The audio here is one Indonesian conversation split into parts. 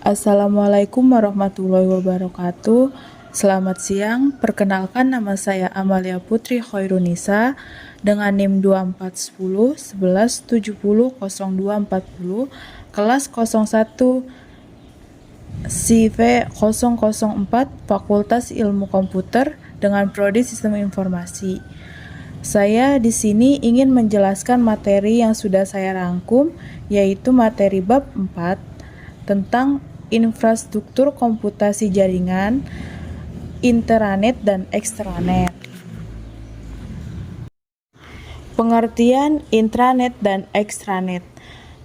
Assalamualaikum warahmatullahi wabarakatuh. Selamat siang, perkenalkan nama saya Amalia Putri Khairunisa dengan NIM 2410 11 70 0240 kelas 01 CV 004 Fakultas Ilmu Komputer dengan prodi Sistem Informasi. Saya di sini ingin menjelaskan materi yang sudah saya rangkum, yaitu materi bab 4 tentang infrastruktur komputasi jaringan, intranet dan ekstranet. Pengertian intranet dan ekstranet.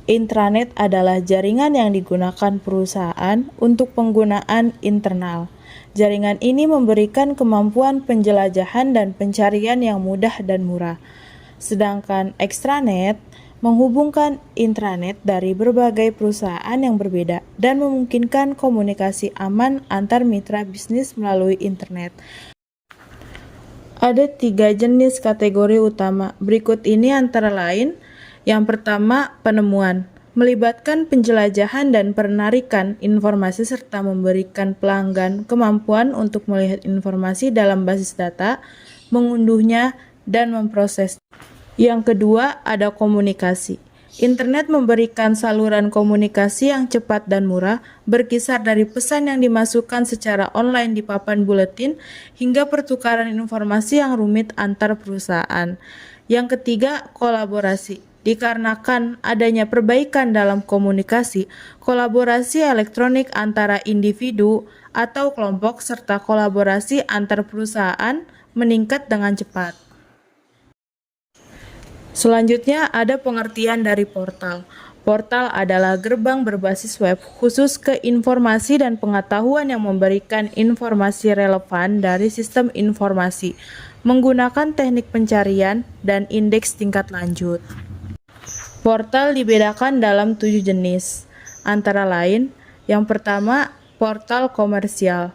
Intranet adalah jaringan yang digunakan perusahaan untuk penggunaan internal. Jaringan ini memberikan kemampuan penjelajahan dan pencarian yang mudah dan murah. Sedangkan ekstranet menghubungkan intranet dari berbagai perusahaan yang berbeda dan memungkinkan komunikasi aman antar mitra bisnis melalui internet. Ada 3 jenis kategori utama. Berikut ini antara lain. Yang pertama, penemuan. Melibatkan penjelajahan dan penarikan informasi serta memberikan pelanggan kemampuan untuk melihat informasi dalam basis data, mengunduhnya, dan memproses. Yang kedua, ada komunikasi. Internet memberikan saluran komunikasi yang cepat dan murah, berkisar dari pesan yang dimasukkan secara online di papan buletin hingga pertukaran informasi yang rumit antar perusahaan. Yang ketiga, kolaborasi. Dikarenakan adanya perbaikan dalam komunikasi, kolaborasi elektronik antara individu atau kelompok serta kolaborasi antar perusahaan meningkat dengan cepat. Selanjutnya ada pengertian dari portal. Portal adalah gerbang berbasis web khusus ke informasi dan pengetahuan yang memberikan informasi relevan dari sistem informasi menggunakan teknik pencarian dan indeks tingkat lanjut. Portal dibedakan dalam 7 jenis, antara lain, yang pertama, portal komersial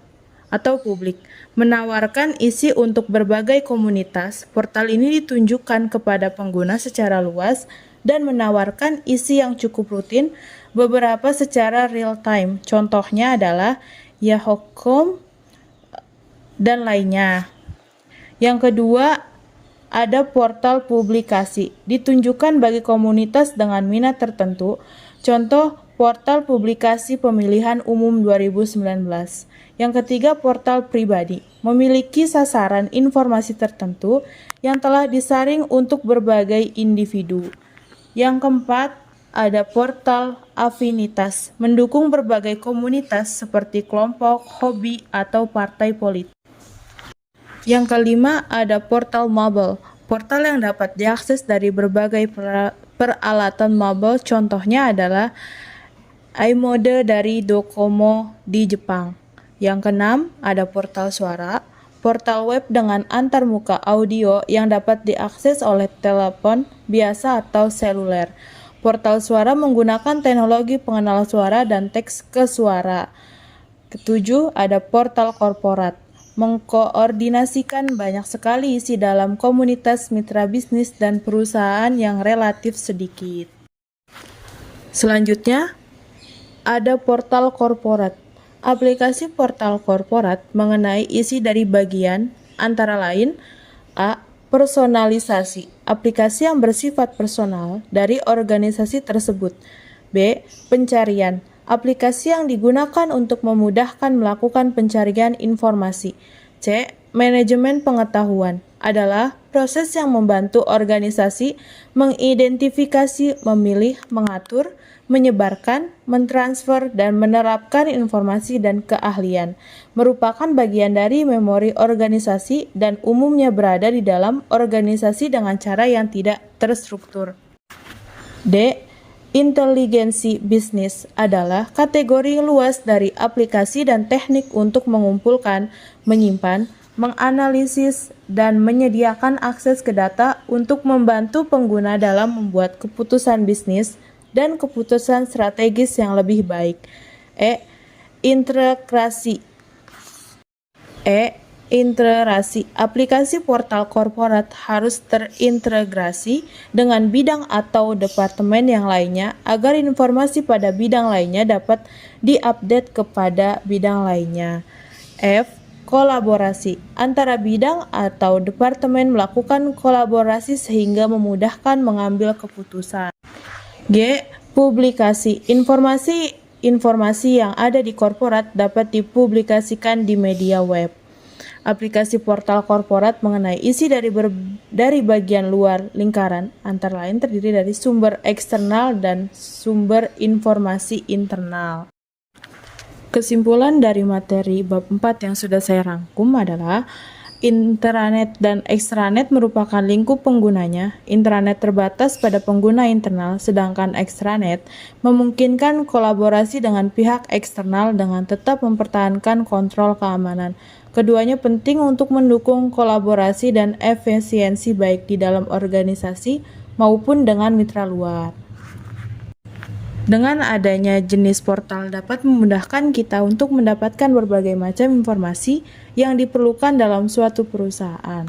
atau publik, menawarkan isi untuk berbagai komunitas. Portal ini ditunjukkan kepada pengguna secara luas dan menawarkan isi yang cukup rutin, beberapa secara real time. Contohnya adalah Yahoo.com dan lainnya. Yang kedua, ada portal publikasi, ditunjukkan bagi komunitas dengan minat tertentu. Contoh, portal publikasi pemilihan umum 2019. Yang ketiga, portal pribadi, memiliki sasaran informasi tertentu yang telah disaring untuk berbagai individu. Yang keempat, ada portal afinitas, mendukung berbagai komunitas seperti kelompok, hobi, atau partai politik. Yang kelima, ada portal mobile, portal yang dapat diakses dari berbagai peralatan mobile. Contohnya adalah iMode dari Docomo di Jepang. Yang keenam, ada portal suara, portal web dengan antarmuka audio yang dapat diakses oleh telepon biasa atau seluler. Portal suara menggunakan teknologi pengenal suara dan teks ke suara. Ketujuh, ada portal korporat, mengkoordinasikan banyak sekali isi dalam komunitas mitra bisnis dan perusahaan yang relatif sedikit. Selanjutnya, ada portal korporat. Aplikasi portal korporat mengenai isi dari bagian antara lain A. Personalisasi, aplikasi yang bersifat personal dari organisasi tersebut. B. Pencarian, aplikasi yang digunakan untuk memudahkan melakukan pencarian informasi. C. Manajemen pengetahuan, adalah proses yang membantu organisasi mengidentifikasi, memilih, mengatur, menyebarkan, mentransfer, dan menerapkan informasi dan keahlian. Merupakan bagian dari memori organisasi dan umumnya berada di dalam organisasi dengan cara yang tidak terstruktur. D. Inteligensi bisnis adalah kategori luas dari aplikasi dan teknik untuk mengumpulkan, menyimpan, menganalisis, dan menyediakan akses ke data untuk membantu pengguna dalam membuat keputusan bisnis dan keputusan strategis yang lebih baik. E. Integrasi. Integrasi aplikasi portal korporat harus terintegrasi dengan bidang atau departemen yang lainnya agar informasi pada bidang lainnya dapat diupdate kepada bidang lainnya. F. Kolaborasi antara bidang atau departemen melakukan kolaborasi sehingga memudahkan mengambil keputusan. G. Publikasi informasi yang ada di korporat dapat dipublikasikan di media web. Aplikasi portal korporat mengenai isi dari bagian luar lingkaran, antara lain terdiri dari sumber eksternal dan sumber informasi internal. Kesimpulan dari materi bab 4 yang sudah saya rangkum adalah intranet dan ekstranet merupakan lingkup penggunanya. Intranet terbatas pada pengguna internal, sedangkan ekstranet memungkinkan kolaborasi dengan pihak eksternal dengan tetap mempertahankan kontrol keamanan. Keduanya penting untuk mendukung kolaborasi dan efisiensi baik di dalam organisasi maupun dengan mitra luar. Dengan adanya jenis portal dapat memudahkan kita untuk mendapatkan berbagai macam informasi yang diperlukan dalam suatu perusahaan.